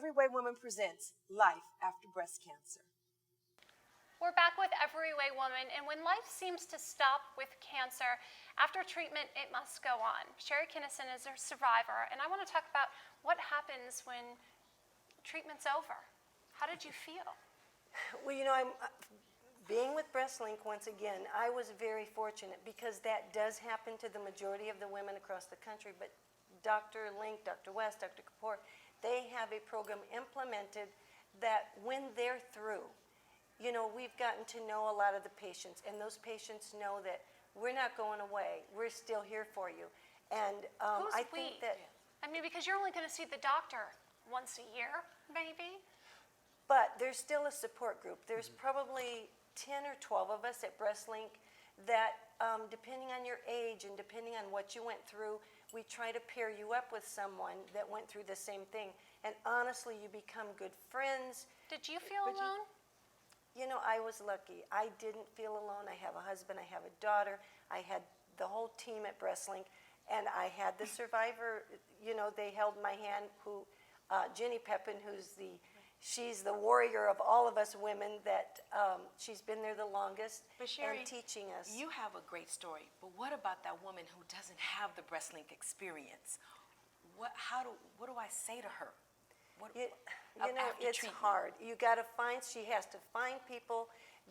Every Way Woman presents Life After Breast Cancer. We're back with Every Way Woman, and when life seems to stop with cancer, after treatment, it must go on. Sherry Kinnison is a survivor, and I want to talk about what happens when treatment's over. How did you feel? Well, I'm being with BreastLink once again. I was very fortunate because that does happen to the majority of the women across the country. But Dr. Link, Dr. West, Dr. Kapoor, they have a program implemented that when they're through, we've gotten to know a lot of the patients, and those patients know that we're not going away. We're still here for you. And I think that... I mean, because you're only going to see the doctor once a year, maybe? But there's still a support group. There's probably 10 or 12 of us at BreastLink that, depending on your age and depending on what you went through, we try to pair you up with someone that went through the same thing. And honestly, you become good friends. Did you feel alone? I was lucky. I didn't feel alone. I have a husband. I have a daughter. I had the whole team at BreastLink. And I had the survivor, they held my hand, Jenny Pepin, she's the warrior of all of us women that she's been there the longest and teaching us. You have a great story, but what about that woman who doesn't have the BreastLink experience? What do I say to her? It's hard. You got to she has to find people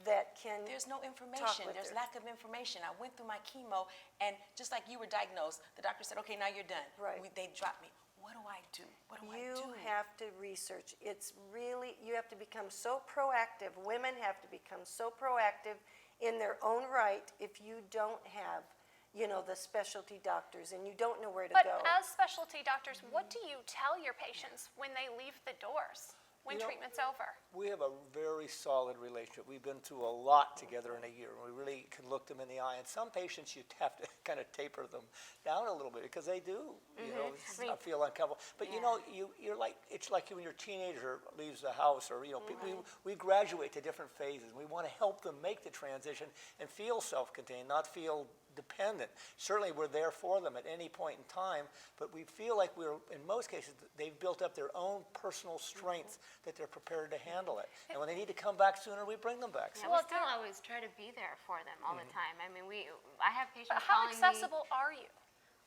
that can. There's no information. There's lack of information. I went through my chemo, and just like you were diagnosed, the doctor said, okay, now you're done. Right. They dropped me. What do I do? What do I do? You have to research. It's really, you have to become so proactive. Women have to become so proactive in their own right if you don't have, the specialty doctors and you don't know where to go. But as specialty doctors, what do you tell your patients when they leave the doors, when treatment's over? We have a very solid relationship. We've been through a lot together in a year. We really can look them in the eye. And some patients, you have to kind of taper them down a little bit because they do, feel uncomfortable. But you're like, it's like when your teenager leaves the house, or we graduate to different phases. We want to help them make the transition and feel self-contained, not feel dependent. Certainly we're there for them at any point in time, but we feel like in most cases, they've built up their own personal strengths that they're prepared to handle it. And when they need to come back sooner, we bring them back sooner. We still always try to be there for them all the time. I mean, I have patients But how calling accessible are you?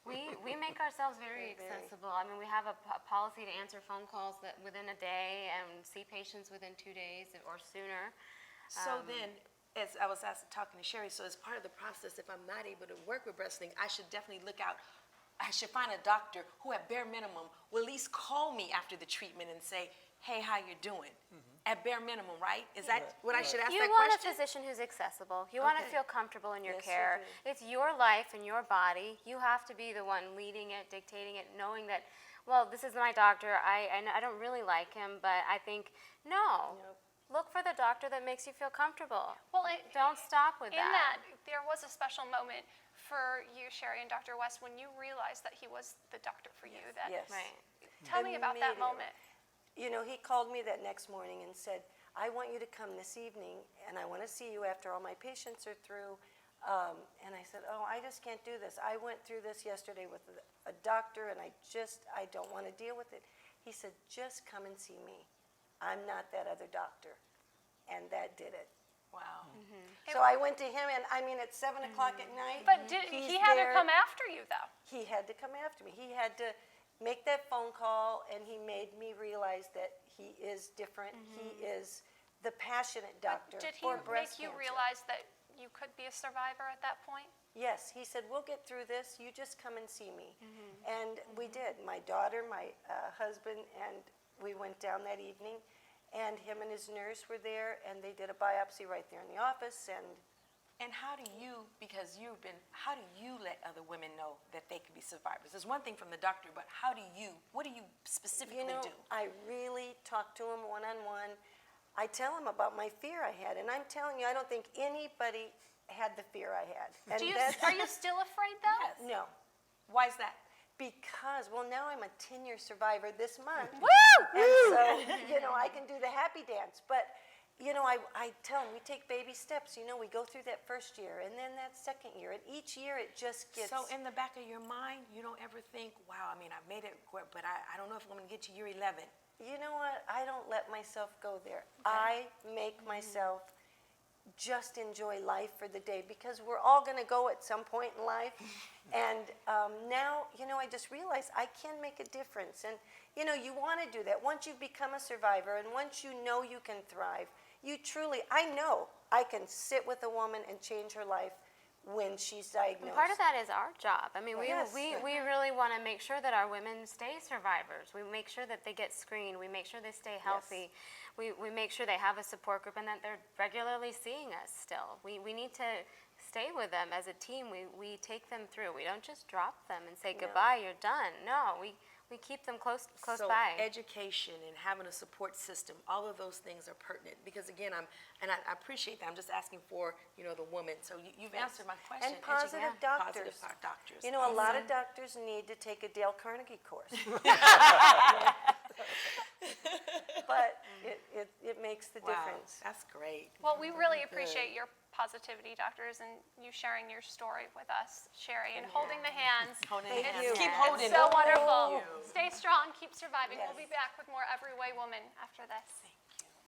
We make ourselves very accessible. I mean, we have a policy to answer phone calls within a day and see patients within 2 days or sooner. So then, as I was talking to Sherry, so as part of the process, if I'm not able to work with BreastLink, I should definitely look out. I should find a doctor who, at bare minimum, will at least call me after the treatment and say, hey, how you doing? At bare minimum, right? Is that what I should ask that question? You want a physician who's accessible. You want to feel comfortable in your care. It's your life and your body. You have to be the one leading it, dictating it, knowing that, well, this is my doctor. I don't really like him, but I think, no. Look for the doctor that makes you feel comfortable. Well, don't stop with that. In that, there was a special moment for you, Sherry and Dr. West, when you realized that he was the doctor for you. Yes. Right. Tell me about that moment. He called me that next morning and said, I want you to come this evening, and I want to see you after all my patients are through. And I said, I just can't do this. I went through this yesterday with a doctor, and I don't want to deal with it. He said, just come and see me. I'm not that other doctor. And that did it. Wow. So I went to him, and at 7 o'clock at night. But he had to come after you, though. He had to come after me. He had to make that phone call, and he made me realize that he is different. He is the passionate doctor for breast cancer. Did he make you realize that you could be a survivor at that point? Yes. He said, we'll get through this. You just come and see me. And we did. My daughter, my husband, and we went down that evening. And him and his nurse were there, and they did a biopsy right there in the office. And how do you, how do you let other women know that they could be survivors? There's one thing from the doctor, but what do you specifically do? I really talk to him one-on-one. I tell him about my fear I had, and I'm telling you, I don't think anybody had the fear I had. And are you still afraid, though? Yes. No. Why is that? Because, now I'm a 10-year survivor this month. Woo! And so, I can do the happy dance. But, I tell them, we take baby steps. We go through that first year and then that second year. And each year it just gets... So in the back of your mind, you don't ever think, wow, I've made it, but I don't know if I'm going to get to year 11. You know what? let myself go there. I make myself just enjoy life for the day, because we're all going to go at some point in life. And now, I just realized I can make a difference. And, you want to do that. Once you've become a survivor and once you know you can thrive, I know I can sit with a woman and change her life when she's diagnosed. And part of that is our job. I mean, Yes. we really want to make sure that our women stay survivors. We make sure that they get screened. We make sure they stay healthy. We make sure they have a support group and that they're regularly seeing us still. We need to stay with them as a team. We take them through. We don't just drop them and say, goodbye, you're done. No, we keep them close So by. education and having a support system, all of those things are pertinent, because again, I appreciate that. I'm just asking for, the woman. So you've answered my question. And positive doctors. Positive doctors. A lot of doctors need to take a Dale Carnegie course. But it makes the Wow, difference. that's great. Well, we really appreciate your positivity, doctors, and you sharing your story with us, Sherry, and holding the hands. Holding Thank hands. you. Keep It's holding so it. wonderful. Stay strong, keep surviving. Yes. We'll be back with more Every Way Woman after this.